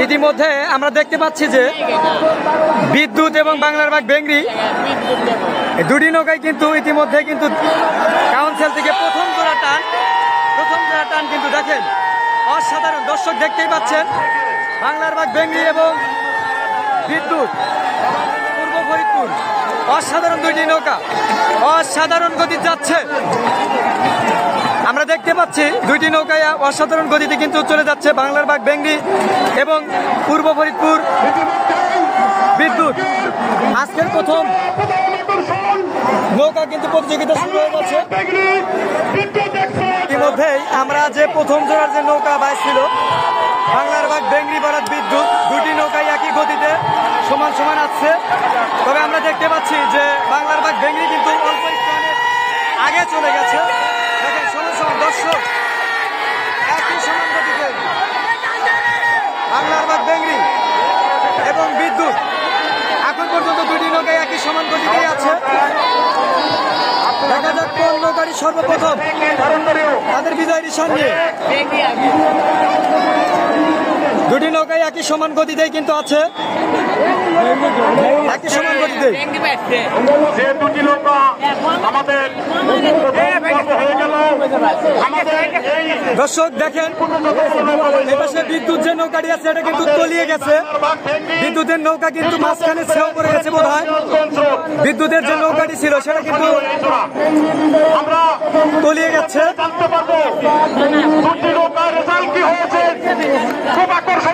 ইতিমধ্যে আমরা দেখতে পাচ্ছি যে বিদ্যুৎ এবং বাংলার বাঘ বেংরি দুটি নৌকায় কিন্তু ইতিমধ্যে কিন্তু কাউন্সিল থেকে প্রথম জোড়া টান কিন্তু দেখেন অসাধারণ। দর্শক দেখতেই পাচ্ছেন বাংলার বাঘ বেংরি এবং বিদ্যুৎ পূর্ব ফরিদপুর অসাধারণ দুইটি নৌকা অসাধারণ গতি যাচ্ছে। আমরা দেখতে পাচ্ছি দুইটি নৌকায় অসাধারণ গতিতে কিন্তু চলে যাচ্ছে বাংলার বাঘ বেংরি এবং পূর্ব ফরিদপুর বিদ্যুৎ। আজকের প্রথম নৌকা কিন্তু প্রতিযোগিতা শুরু হয়ে গেছে। ইতিমধ্যেই আমরা যে প্রথম জোড়ার যে নৌকা বাইছিল বাংলার বাঘ বেংরি ভারত বিদ্যুৎ, দুটি নৌকায় একই গতিতে সমান সমান আসছে। তবে আমরা দেখতে পাচ্ছি যে বাংলার বাঘ বেংরি কিন্তু অল্প স্থানে আগে চলে গেছে। দেখেন সমান সমান দর্শক একই সমান গতিতে বাংলার বাঘ বেংরি এবং বিদ্যুৎ এখন পর্যন্ত দুটি নৌকায় একই সমান গতিতেই আছে। দেখা যাক কোন নৌকাটি সর্বপ্রথম তাদের বিজয়ের সামনে। দুটি নৌকায় একই সমান গতিতেই কিন্তু আছে, একই সমান গতিতে। দর্শক দেখেন এপাশে বিদ্যুৎ যে নৌকাটি আছে এটা কিন্তু তলিয়ে গেছে। বিদ্যুতের নৌকা কিন্তু মাঝখানে ছেও পড়ে গেছে বোধ হয়। বিদ্যুতের যে নৌকাটি ছিল সেটা কিন্তু তলিয়ে গেছে।